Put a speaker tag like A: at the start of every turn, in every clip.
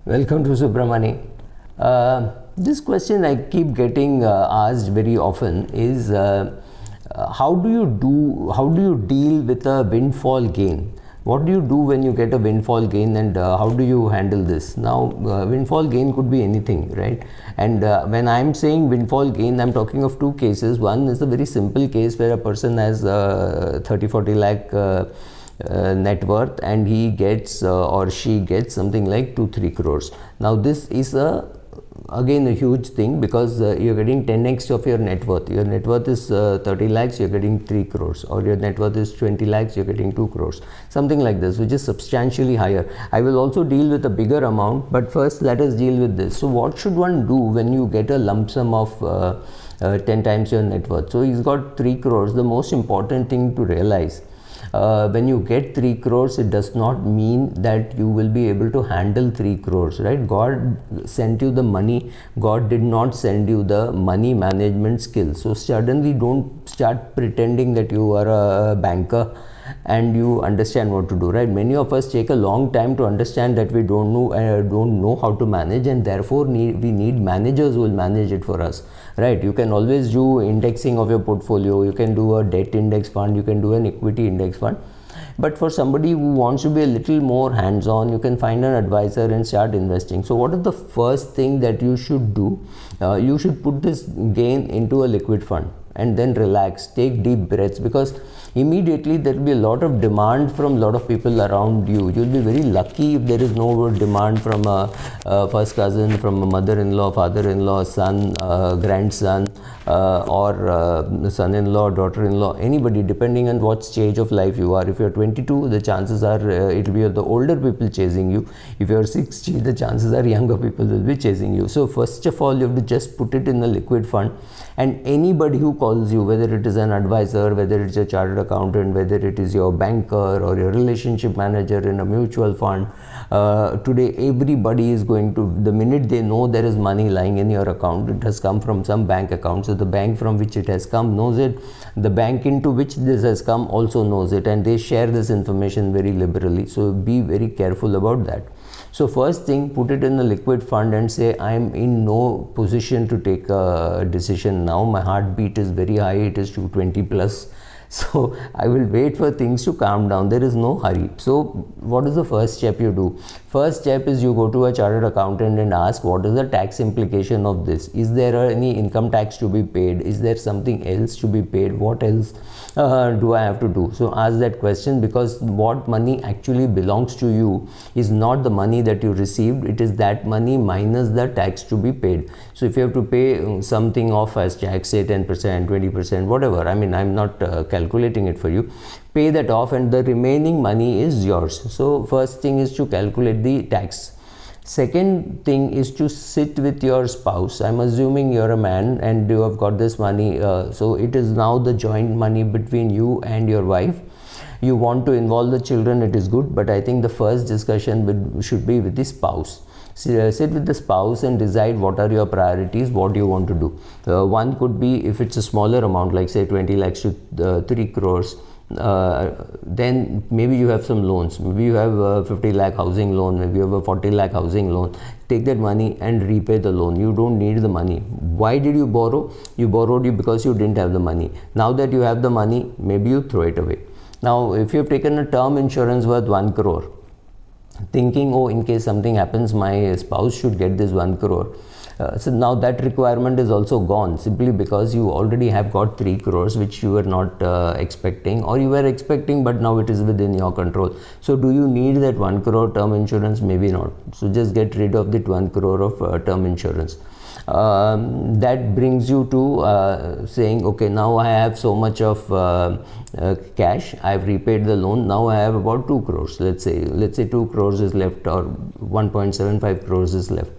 A: Welcome to Subramani. This question I keep getting asked very often is how do you deal with a windfall gain? What do you do when you get a windfall gain, and how do you handle this? Now, windfall gain could be anything, right? And when I'm saying windfall gain, I'm talking of two cases. One is a very simple case where a person has 30-40 lakh net worth, and he gets or she gets something like 2-3 crores. Now this is again a huge thing, because you're getting 10x of your net worth. Your net worth is 30 lakhs, you're getting 3 crores, or your net worth is 20 lakhs, you're getting 2 crores, something like this, which is substantially higher. I will also deal with a bigger amount, but first let us deal with this. So what should one do when you get a lump sum of 10 times your net worth? So he's got 3 crores. The most important thing to realize, when you get 3 crores, it does not mean that you will be able to handle 3 crores, right? God sent you the money. God did not send you the money management skills. So suddenly don't start pretending that you are a banker and you understand what to do, right? Many of us take a long time to understand that we don't know how to manage, and therefore we need managers who will manage it for us, right? You can always do indexing of your portfolio, you can do a debt index fund, you can do an equity index fund. But for somebody who wants to be a little more hands-on, you can find an advisor and start investing. So what is the first thing that you should do? You should put this gain into a liquid fund and then relax, take deep breaths, because immediately there will be a lot of demand from a lot of people around you. You'll be very lucky if there is no demand from a first cousin, from a mother-in-law, father-in-law, son, grandson, or son-in-law, daughter-in-law, anybody, depending on what stage of life you are. If you're 22, the chances are it will be the older people chasing you. If you're 60, the chances are younger people will be chasing you. So first of all, you have to just put it in a liquid fund, and anybody who calls you, whether it is an advisor, whether it's a chartered accountant, whether it is your banker or your relationship manager in a mutual fund, today everybody is going to, the minute they know there is money lying in your account, it has come from some bank account. So the bank from which it has come knows it, the bank into which this has come also knows it, and they share this information very liberally. So be very careful about that. So first thing, put it in a liquid fund and say, I am in no position to take a decision now. My heartbeat is very high, it is 220 plus. So I will wait for things to calm down. There is no hurry. So what is the first step you do? First step is you go to a chartered accountant and ask, what is the tax implication of this? Is there any income tax to be paid? Is there something else to be paid? What else do I have to do? So ask that question, because what money actually belongs to you is not the money that you received. It is that money minus the tax to be paid. So if you have to pay something off as tax, say 10%, 20%, whatever, I mean, I'm not calculating it for you, pay that off, and the remaining money is yours. So first thing is to calculate the tax. Second thing is to sit with your spouse. I'm assuming you're a man and you have got this money, so it is now the joint money between you and your wife. You want to involve the children, it is good, but I think the first discussion should be with the spouse. Sit with the spouse and decide what are your priorities, what do you want to do. One could be, if it's a smaller amount, like say 20 lakhs to 3 crores, then maybe you have some loans. Maybe you have a 50 lakh housing loan, maybe you have a 40 lakh housing loan. Take that money and repay the loan. You don't need the money. Why did you borrow? You borrowed because you didn't have the money. Now that you have the money, maybe you throw it away. Now if you have taken a term insurance worth 1 crore, thinking, oh, in case something happens, my spouse should get this 1 crore. So now that requirement is also gone, simply because you already have got 3 crores which you were not expecting, or you were expecting, but now it is within your control. So do you need that 1 crore term insurance? Maybe not. So just get rid of the 1 crore of term insurance. That brings you to saying, okay, now I have so much of cash, I have repaid the loan, now I have about 2 crores, let's say 2 crores is left, or 1.75 crores is left.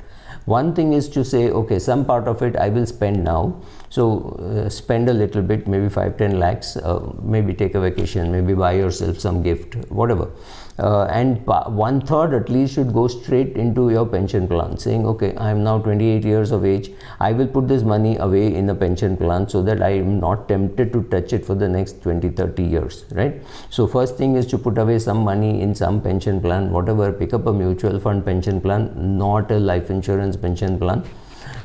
A: One thing is to say, okay, some part of it I will spend now. So spend a little bit, maybe 5-10 lakhs, maybe take a vacation, maybe buy yourself some gift, whatever. and 1/3 at least should go straight into your pension plan, saying, okay, I am now 28 years of age, I will put this money away in a pension plan so that I am not tempted to touch it for the next 20-30 years, right? So first thing is to put away some money in some pension plan, whatever, pick up a mutual fund pension plan, not a life insurance pension plan,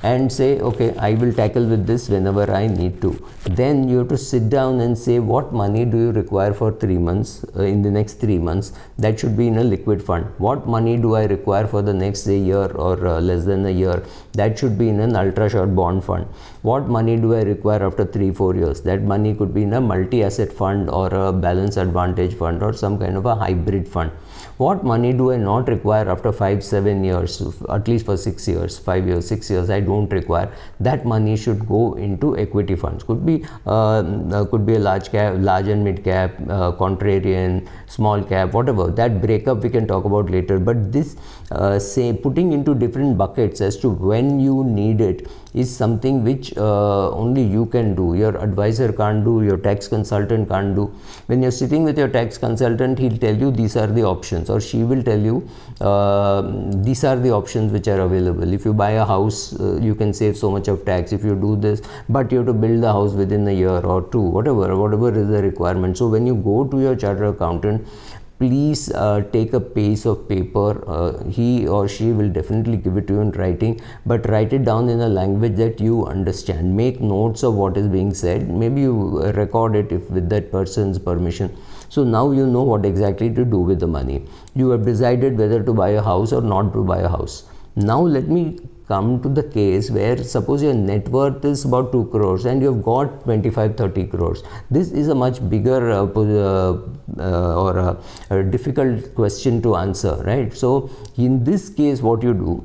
A: and say, okay, I will tackle with this whenever I need to. Then you have to sit down and say, what money do you require for 3 months, in the next 3 months? That should be in a liquid fund. What money do I require for the next year or less than a year? That should be in an ultra short bond fund. What money do I require after 3-4 years? That money could be in a multi-asset fund or a balance advantage fund or some kind of a hybrid fund. What money do I not require after 5-7 years, at least for 6 years, 5 years, 6 years, I don't require? That money should go into equity funds. Could be a large cap, large and mid cap, contrarian, small cap, whatever. That breakup we can talk about later. But this say putting into different buckets as to when you need it is something which only you can do. Your advisor can't do, your tax consultant can't do. When you're sitting with your tax consultant, he'll tell you these are the options, or she will tell you these are the options which are available. If you buy a house, you can save so much of tax if you do this, but you have to build the house within a year or two, whatever is the requirement. So when you go to your chartered accountant, please take a piece of paper. He or she will definitely give it to you in writing, but write it down in a language that you understand. Make notes of what is being said. Maybe you record it if with that person's permission. So now you know what exactly to do with the money. You have decided whether to buy a house or not to buy a house. Now let me come to the case where suppose your net worth is about 2 crores and you have got 25-30 crores. This is a much bigger or a difficult question to answer, right? So in this case, what you do,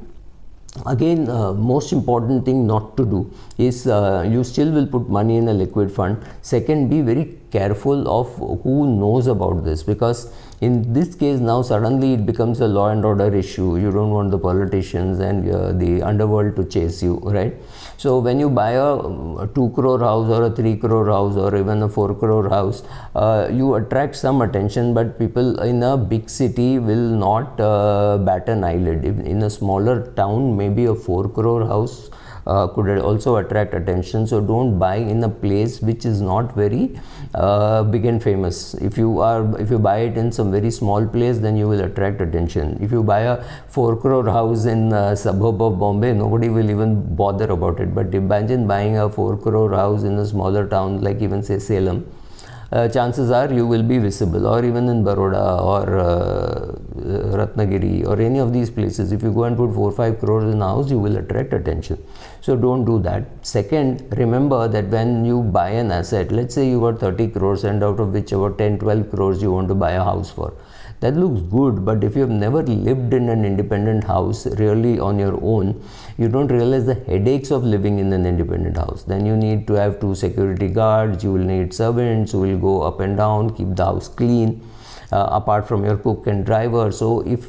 A: again, most important thing not to do is you still will put money in a liquid fund. Second, be very careful of who knows about this, because in this case now suddenly it becomes a law and order issue. You don't want the politicians and the underworld to chase you, right? So when you buy a 2 crore house or a 3 crore house or even a 4 crore house, you attract some attention, but people in a big city will not bat an eyelid. In a smaller town, maybe a 4 crore house could also attract attention. So don't buy in a place which is not very big and famous. If you buy it in some very small place, then you will attract attention. If you buy a 4 crore house in a suburb of Bombay, nobody will even bother about it. But imagine buying a 4 crore house in a smaller town like even say Salem. Chances are you will be visible, or even in Baroda or Ratnagiri or any of these places. If you go and put 4-5 crores in a house, you will attract attention. So don't do that. Second, remember that when you buy an asset, let's say you got 30 crores and out of which about 10-12 crores you want to buy a house for. That looks good, but if you have never lived in an independent house really on your own, you don't realize the headaches of living in an independent house. Then you need to have 2 security guards, you will need servants who will go up and down, keep the house clean, apart from your cook and driver. So if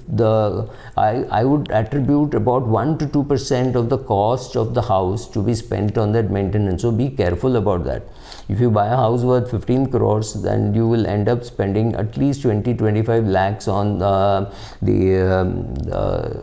A: I would attribute about 1-2% of the cost of the house to be spent on that maintenance. So be careful about that. If you buy a house worth 15 crores, then you will end up spending at least 20-25 lakhs on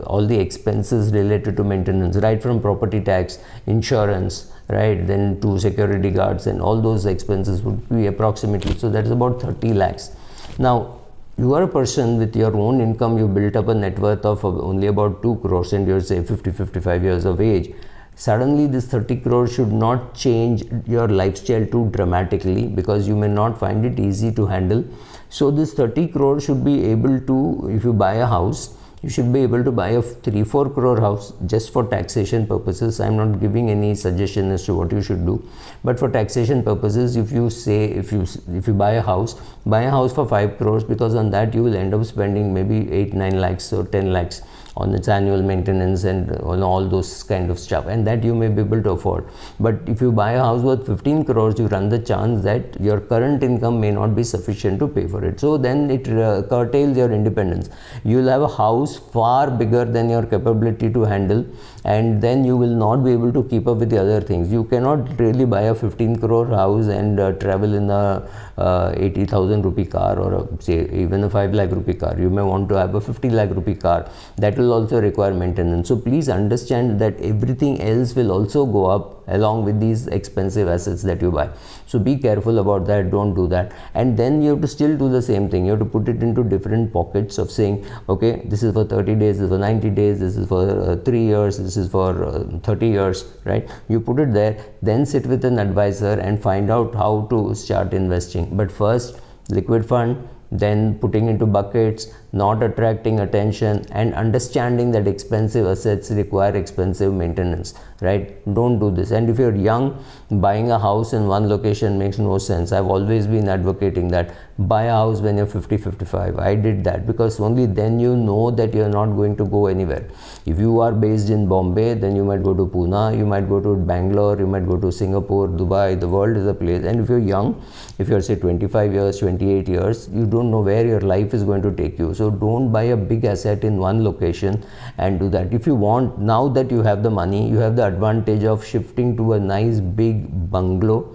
A: all the expenses related to maintenance, right from property tax, insurance, right, then to security guards, and all those expenses would be approximately, so that's about 30 lakhs. Now, you are a person with your own income, you built up a net worth of only about 2 crores and you're say 50-55 years of age. Suddenly this 30 crores should not change your lifestyle too dramatically, because you may not find it easy to handle. So this 30 crores should be able to, if you buy a house, you should be able to buy a 3-4 crore house just for taxation purposes. I'm not giving any suggestion as to what you should do, but for taxation purposes, if you say if you buy a house for 5 crores, because on that you will end up spending maybe 8-9 lakhs or 10 lakhs on its annual maintenance and on all those kind of stuff, and that you may be able to afford. But if you buy a house worth 15 crores, you run the chance that your current income may not be sufficient to pay for it. So then it curtails your independence. You will have a house far bigger than your capability to handle, and then you will not be able to keep up with the other things. You cannot really buy a 15 crore house and travel in a 80,000 rupee car, or say even a 5 lakh rupee car. You may want to have a 50 lakh rupee car. That will also require maintenance. So please understand that everything else will also go up along with these expensive assets that you buy. So be careful about that. Don't do that. And then you have to still do the same thing. You have to put it into different pockets of saying, okay, this is for 30 days, this is for 90 days, this is for 3 years, this is for 30 years, right? You put it there, then sit with an advisor and find out how to start investing. But first, liquid fund, then putting into buckets, not attracting attention, and understanding that expensive assets require expensive maintenance, right? Don't do this. And if you're young, buying a house in one location makes no sense. I've always been advocating that buy a house when you're 50, 55. I did that because only then you know that you're not going to go anywhere. If you are based in Bombay, then you might go to Pune, you might go to Bangalore, you might go to Singapore, Dubai. The world is a place. And if you're young, if you're say 25 years, 28 years, you don't know where your life is going to take you. So don't buy a big asset in one location and do that. If you want, now that you have the money, you have the advantage of shifting to a nice big bungalow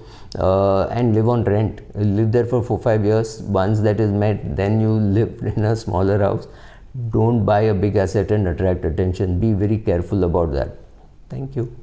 A: and live on rent. Live there for 4-5 years. Once that is met, then you live in a smaller house. Don't buy a big asset and attract attention. Be very careful about that. Thank you.